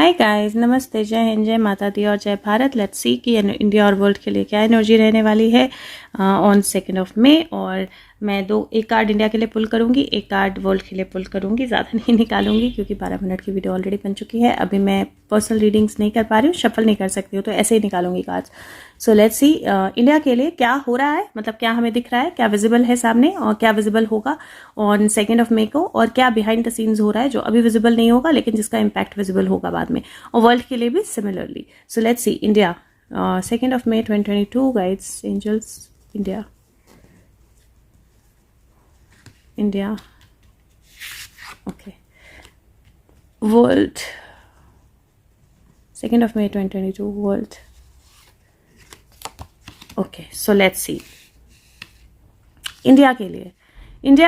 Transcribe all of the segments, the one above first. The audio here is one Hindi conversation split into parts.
हाय गाइस, नमस्ते, जय हिंद, जय माता दी और जय भारत। लेट्स सी कि इंडिया और वर्ल्ड के लिए क्या एनर्जी रहने वाली है ऑन 2 मई। और मैं एक कार्ड इंडिया के लिए पुल करूंगी, एक कार्ड वर्ल्ड के लिए पुल करूंगी, ज़्यादा नहीं निकालूंगी क्योंकि 12 मिनट की वीडियो ऑलरेडी बन चुकी है। अभी मैं पर्सनल रीडिंग्स नहीं कर पा रही हूँ, शफल नहीं कर सकती हूँ, तो ऐसे ही निकालूंगी cards. So let's see India के लिए क्या हो रहा है, मतलब क्या हमें दिख रहा है, क्या विजिबल है सामने और क्या विजिबल होगा ऑन 2 मई को, और क्या बिहाइंड द सीन्स हो रहा है जो अभी विजिबल नहीं होगा लेकिन जिसका इम्पैक्ट विजिबल होगा बाद में, और वर्ल्ड के लिए भी similarly. So let's see India 2 मई 2022 guides, angels, India, India, okay, world 2 मई 2022 world. Okay, so let's see India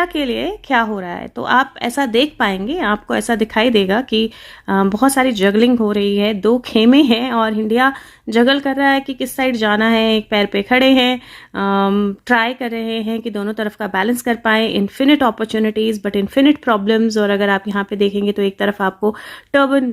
के लिए क्या हो रहा है। तो आप ऐसा देख पाएंगे, आपको ऐसा दिखाई देगा कि बहुत सारी जगलिंग हो रही है, 2 खेमे हैं और इंडिया जगल कर रहा है कि किस साइड जाना है। एक पैर पे खड़े हैं, ट्राई कर रहे हैं कि दोनों तरफ का बैलेंस कर पाए। Infinite opportunities but infinite problems. और अगर आप यहाँ पे देखेंगे तो एक तरफ आपको टर्बन,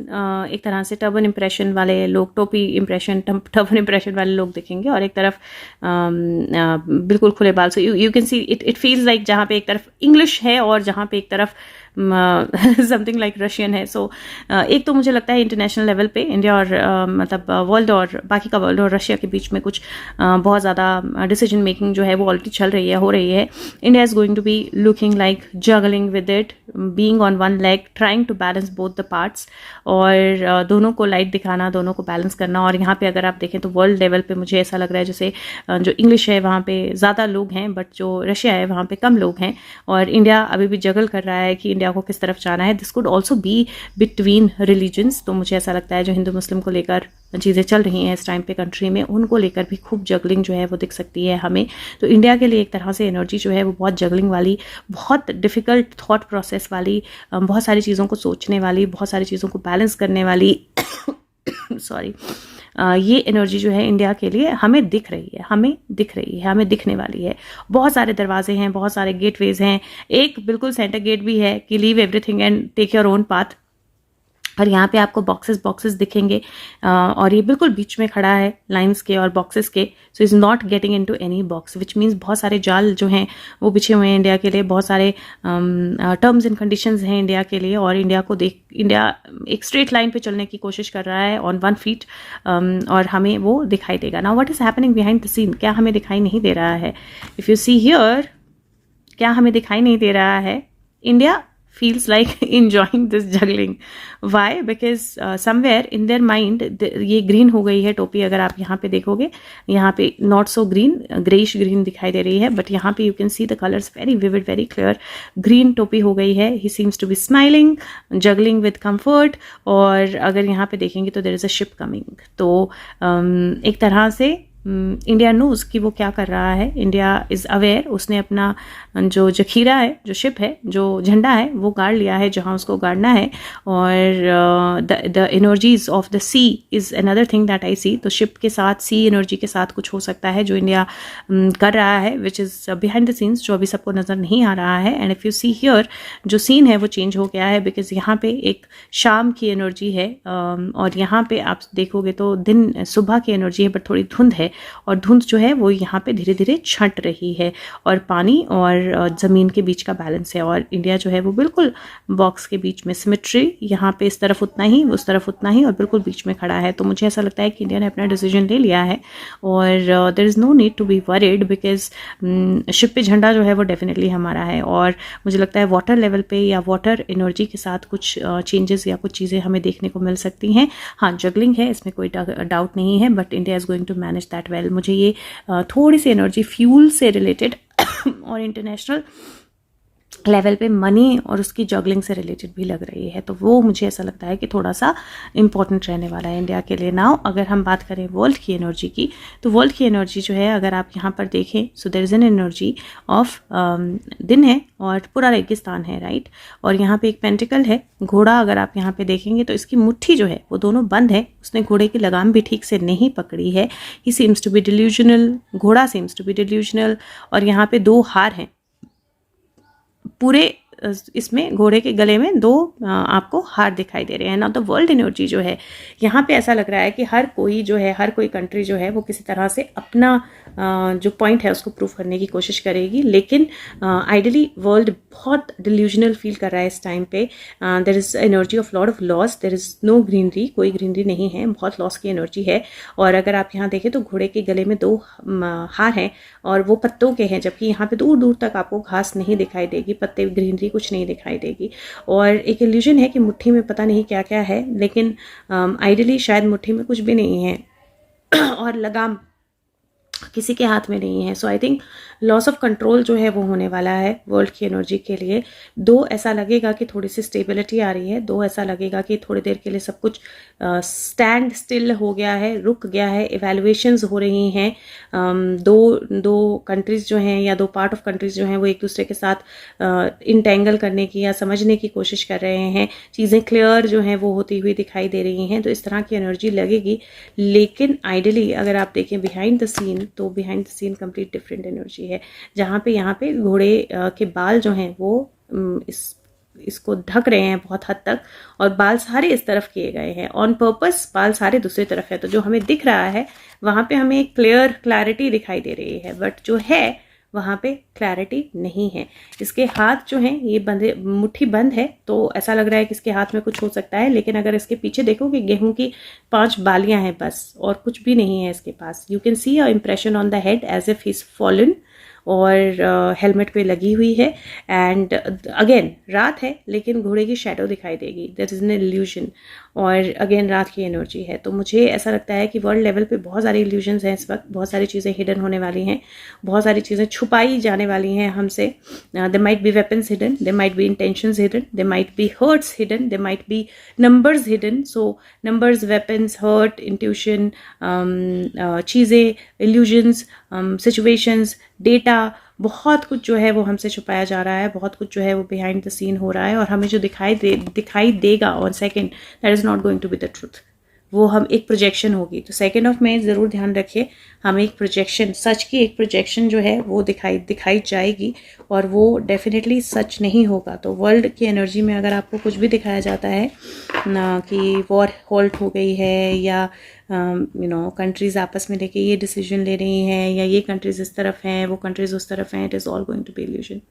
एक तरह से टर्बन इंप्रेशन वाले लोग, टोपी इंप्रेशन, टर्बन इंप्रेशन वाले लोग दिखेंगे, और एक तरफ बिल्कुल खुले बाल। So you can see it feels like जहाँ पे एक तरफ इंग्लिश है और जहाँ पे एक तरफ समथिंग लाइक रशियन है। सो एक तो मुझे लगता है इंटरनेशनल लेवल पे इंडिया और मतलब वर्ल्ड और बाकी का वर्ल्ड और रशिया के बीच में कुछ बहुत ज़्यादा डिसीजन मेकिंग जो है वो ऑलरेडी चल रही है, हो रही है। India is going to be looking like juggling with it, being on one leg, trying to balance both the parts, और दोनों को लाइट दिखाना, दोनों को बैलेंस करना। और यहाँ पे अगर आप देखें तो वर्ल्ड लेवल पे मुझे ऐसा लग रहा है जैसे जो इंग्लिश है वहाँ पे ज़्यादा लोग हैं बट जो रशिया है वहाँ पे कम लोग हैं, और इंडिया अभी भी जगल कर रहा है कि इंडिया को किस तरफ जाना है। This could also be between religions. तो मुझे ऐसा लगता है जो हिंदू मुस्लिम को लेकर चीज़ें चल रही हैं इस टाइम पे कंट्री में, उनको लेकर भी खूब जगलिंग जो है वो दिख सकती है हमें। तो इंडिया के लिए एक तरह से एनर्जी जो है वो बहुत जगलिंग वाली, बहुत डिफ़िकल्ट थॉट प्रोसेस वाली, बहुत सारी चीज़ों को सोचने वाली, बहुत सारी चीज़ों को बैलेंस करने वाली सॉरी, ये एनर्जी जो है इंडिया के लिए हमें दिख रही है, हमें दिखने वाली है। बहुत सारे दरवाजे हैं, बहुत सारे गेटवेज हैं, एक बिल्कुल सेंटर गेट भी है कि leave everything and take your own path. और यहाँ पे आपको बॉक्सेस दिखेंगे, और ये बिल्कुल बीच में खड़ा है लाइंस के और बॉक्सेस के। So is not getting into any box, which means बहुत सारे जाल जो हैं वो बिछे हुए हैं इंडिया के लिए, बहुत सारे टर्म्स एंड कंडीशंस हैं इंडिया के लिए। और इंडिया एक स्ट्रेट लाइन पे चलने की कोशिश कर रहा है ऑन 1 फीट, और हमें वो दिखाई देगा। Now what is happening behind the scene, क्या हमें दिखाई नहीं दे रहा है? इफ़ यू सी हियर, क्या हमें दिखाई नहीं दे रहा है? India feels like enjoying this juggling. Why? Because somewhere in their mind ये ग्रीन हो गई है टोपी। अगर आप यहाँ पे देखोगे, यहाँ पे not so green, greyish green दिखाई दे रही है, बट यहाँ पे you can see the colours very vivid, very clear. Green टोपी हो गई है। He seems to be smiling, juggling with comfort. और अगर यहाँ पे देखेंगे तो there is a ship coming. तो एक तरह से इंडिया नोज कि वो क्या कर रहा है। इंडिया इज़ अवेयर, उसने अपना जो जखीरा है, जो शिप है, जो झंडा है, वो गाड़ लिया है जहाँ उसको गाड़ना है। और the energies of the sea is another thing that I see. तो शिप के साथ, सी एनर्जी के साथ कुछ हो सकता है जो इंडिया कर रहा है, which is behind the scenes, जो अभी सबको नज़र नहीं आ रहा है। And if you see here, जो सीन है वो चेंज हो गया है, बिकॉज यहाँ पे एक शाम की एनर्जी है, और यहाँ पे आप देखोगे तो दिन, सुबह की एनर्जी है, बट थोड़ी धुंध है, और धुंध जो है वो यहाँ पे धीरे धीरे छंट रही है, और पानी और ज़मीन के बीच का बैलेंस है। और इंडिया जो है वो बिल्कुल बॉक्स के बीच में, सिमेट्री, यहाँ पे इस तरफ उतना ही, उस तरफ उतना ही, और बिल्कुल बीच में खड़ा है। तो मुझे ऐसा लगता है कि इंडिया ने अपना डिसीजन ले लिया है, और there is no need to be worried, because ship पे झंडा जो है वो डेफिनेटली हमारा है। और मुझे लगता है वाटर लेवल पे या वाटर एनर्जी के साथ कुछ चेंजेस या कुछ चीज़ें हमें देखने को मिल सकती हैं। हाँ, जगलिंग है, इसमें कोई डाउट नहीं है, but India is going to manage that well. मुझे ये थोड़ी सी एनर्जी फ्यूल से रिलेटेड और इंटरनेशनल लेवल पे मनी और उसकी जगलिंग से रिलेटेड भी लग रही है। तो वो मुझे ऐसा लगता है कि थोड़ा सा इंपॉर्टेंट रहने वाला है इंडिया के लिए। नाउ अगर हम बात करें वर्ल्ड की एनर्जी की, तो वर्ल्ड की एनर्जी जो है अगर आप यहाँ पर देखें, so there is an energy of दिन है और पूरा रेगिस्तान है, राइट। और यहाँ पे एक पेंटिकल है, घोड़ा अगर आप यहाँ पे देखेंगे तो इसकी मुट्ठी जो है वो दोनों बंद है, उसने घोड़े की लगाम भी ठीक से नहीं पकड़ी है। He seems to be delusional, घोड़ा सीम्स टू बी डिल्यूजनल। और यहाँ पे 2 हार हैं, पूरे इसमें घोड़े के गले में 2 आपको हार दिखाई दे रहे हैं। नाउ द वर्ल्ड एनर्जी जो है यहाँ पे ऐसा लग रहा है कि हर कोई कंट्री जो है वो किसी तरह से अपना जो पॉइंट है उसको प्रूव करने की कोशिश करेगी, लेकिन आइडली वर्ल्ड बहुत डिल्यूजनल फील कर रहा है इस टाइम पे। There is energy of lot of loss, there is no greenery, कोई ग्रीनरी नहीं है, बहुत लॉस की एनर्जी है। और अगर आप यहाँ देखें तो घोड़े के गले में 2 हार हैं और वो पत्तों के हैं, जबकि यहाँ पे दूर दूर तक आपको घास नहीं दिखाई देगी, पत्ते, ग्रीनरी कुछ नहीं दिखाई देगी। और एक इल्यूजन है कि मुट्ठी में पता नहीं क्या क्या है, लेकिन आइडली शायद मुट्ठी में कुछ भी नहीं है और लगाम किसी के हाथ में नहीं है। So I think loss of control जो है वो होने वाला है वर्ल्ड की एनर्जी के लिए। 2 ऐसा लगेगा कि थोड़ी सी स्टेबिलिटी आ रही है, 2 ऐसा लगेगा कि थोड़ी देर के लिए सब कुछ स्टैंड स्टिल हो गया है, रुक गया है, इवैल्यूएशंस हो रही हैं। दो कंट्रीज जो हैं या 2 पार्ट ऑफ कंट्रीज जो हैं वो एक दूसरे के साथ इंटेंगल करने की या समझने की कोशिश कर रहे हैं, चीज़ें क्लियर जो हैं वो होती हुई दिखाई दे रही हैं। तो इस तरह की एनर्जी लगेगी, लेकिन आइडली अगर आप देखें बिहाइंड द सीन, तो behind the scene complete different energy है, जहाँ पे यहाँ पे घोड़े के बाल जो हैं वो इसको ढक रहे हैं बहुत हद तक, और बाल सारे इस तरफ किए गए हैं ऑन पर्पस, बाल सारे दूसरी तरफ है। तो जो हमें दिख रहा है वहाँ पे हमें एक क्लैरिटी दिखाई दे रही है, बट जो है वहाँ पे क्लैरिटी नहीं है। इसके हाथ जो हैं ये बंधे, मुट्ठी बंद है, तो ऐसा लग रहा है कि इसके हाथ में कुछ हो सकता है, लेकिन अगर इसके पीछे देखो कि गेहूं की 5 बालियां हैं बस, और कुछ भी नहीं है इसके पास। You can see a impression on the head as if he is fallen, और हेलमेट पे लगी हुई है। एंड अगेन रात है, लेकिन घोड़े की शैडो दिखाई देगी, दैट इज एन इल्यूजन, और अगेन रात की एनर्जी है। तो मुझे ऐसा लगता है कि वर्ल्ड लेवल पे बहुत सारी इल्यूजन्स हैं इस वक्त, बहुत सारी चीज़ें हिडन होने वाली हैं, बहुत सारी चीज़ें छुपाई जाने वाली हैं हमसे। They might be weapons hidden, they might be intentions hidden, they might be hurts hidden, they might be numbers hidden. So numbers, weapons, hurt, intuition, चीज़ें, इल्यूजन्स, सिचुएशंस, डेटा, बहुत कुछ जो है वो हमसे छुपाया जा रहा है, बहुत कुछ जो है वो बिहाइंड द सीन हो रहा है, और हमें जो दिखाई देगा on second, that is not going to be the truth. वो हम एक प्रोजेक्शन होगी। तो 2 मई ज़रूर ध्यान रखिए, हमें एक प्रोजेक्शन, सच की एक प्रोजेक्शन जो है वो दिखाई जाएगी, और वो डेफिनेटली सच नहीं होगा। तो वर्ल्ड की एनर्जी में अगर आपको कुछ भी दिखाया जाता है ना कि वॉर होल्ड हो गई है, या कंट्रीज आपस में लेके ये डिसीजन ले रही हैं, या ये कंट्रीज इस तरफ हैं, वो कंट्रीज उस तरफ हैं, it is all going to be illusion,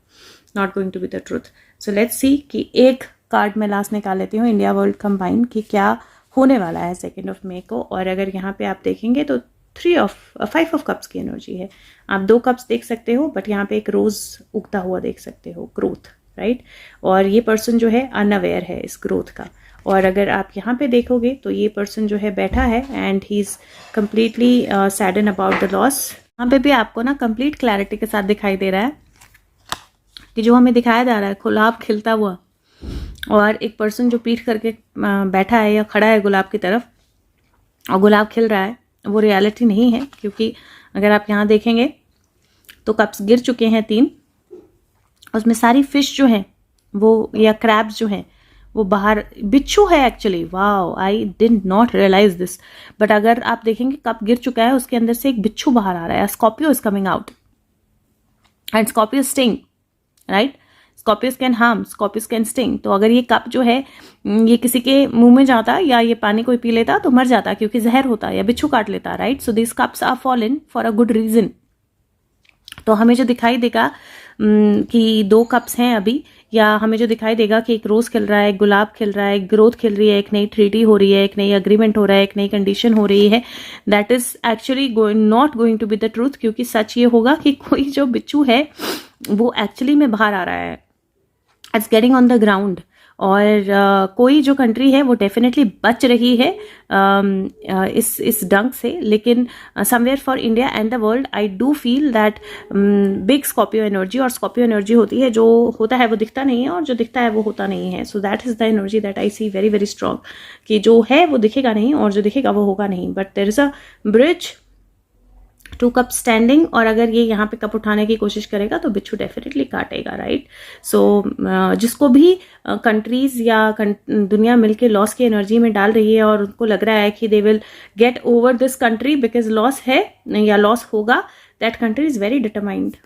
not going to be the truth. So let's see कि एक कार्ड मैं लास्ट निकाल लेती हूँ इंडिया वर्ल्ड कंबाइन की क्या होने वाला है 2 मई को। और अगर यहाँ पे आप देखेंगे तो 5 ऑफ कप्स की एनर्जी है। आप 2 कप्स देख सकते हो, बट यहाँ पे एक रोज उगता हुआ देख सकते हो, ग्रोथ, राइट। और ये पर्सन जो है अनअवेयर है इस ग्रोथ का। और अगर आप यहाँ पे देखोगे तो ये पर्सन जो है बैठा है and he is completely saddened about the loss. यहाँ पे भी आपको ना कंप्लीट क्लैरिटी के साथ दिखाई दे रहा है कि जो हमें दिखाया जा रहा है गुलाब खिलता हुआ, और एक पर्सन जो पीठ करके बैठा है या खड़ा है गुलाब की तरफ, और गुलाब खिल रहा है, वो रियलिटी नहीं है। क्योंकि अगर आप यहाँ देखेंगे तो कप्स गिर चुके हैं 3, उसमें सारी फिश जो हैं वो, या क्रैब्स जो हैं वो बाहर, बिच्छू है actually, wow, I did not realise this, but अगर आप देखेंगे कप गिर चुका है, उसके अंदर से एक बिच्छू बाहर आ रहा है, Scorpio is coming out, and Scorpio sting, right. Scorpius can harm, Scorpius can sting. तो अगर ये कप जो है ये किसी के मुंह में जाता, या ये पानी कोई पी लेता तो मर जाता, क्योंकि जहर होता, या बिच्छू काट लेता, right. So this cups are fallen for a good reason. तो हमें जो दिखाई देगा कि 2 कप्स हैं अभी, या हमें जो दिखाई देगा कि एक रोज खिल रहा है, एक गुलाब खिल रहा है, एक ग्रोथ खिल रही है, एक नई ट्रीटी हो रही है, एक नई अग्रीमेंट हो रहा है, एक नई कंडीशन हो रही है, that is actually not going to be the truth. क्योंकि सच ये होगा कि कोई जो बिच्छू है वो एक्चुअली में बाहर आ रहा है, it's getting on the ground. और कोई जो कंट्री है वो डेफिनेटली बच रही है इस डंक से, लेकिन somewhere for India and the world I do feel that big Scorpio energy, और स्कॉर्पियो एनर्जी होती है जो होता है वो दिखता नहीं है, और जो दिखता है वो होता नहीं है। So that is the energy that I see very very strong, कि जो है वो दिखेगा नहीं, और जो दिखेगा वो होगा नहीं, but there is a bridge, 2 cup standing. और अगर ये यहाँ पे कप उठाने की कोशिश करेगा तो बिच्छू डेफिनेटली काटेगा, राइट। सो जिसको भी कंट्रीज या दुनिया मिलके लॉस की एनर्जी में डाल रही है, और उनको लग रहा है कि they will get over this country because loss है या लॉस होगा, that country is very determined,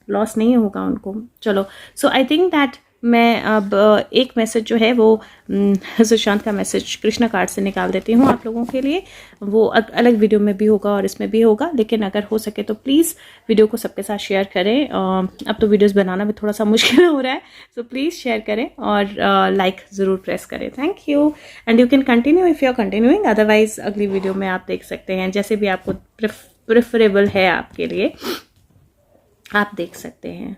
loss नहीं होगा उनको। चलो, सो आई थिंक दैट मैं अब एक मैसेज जो है वो सुशांत का मैसेज कृष्णा कार्ड से निकाल देती हूँ आप लोगों के लिए। वो अलग वीडियो में भी होगा और इसमें भी होगा, लेकिन अगर हो सके तो प्लीज़ वीडियो को सबके साथ शेयर करें। अब तो वीडियोस बनाना भी थोड़ा सा मुश्किल हो रहा है, सो प्लीज़ शेयर करें और लाइक ज़रूर प्रेस करें। Thank you and you can continue if you are continuing, otherwise अगली वीडियो में आप देख सकते हैं, जैसे भी आपको प्रेफरेबल है आपके लिए आप देख सकते हैं।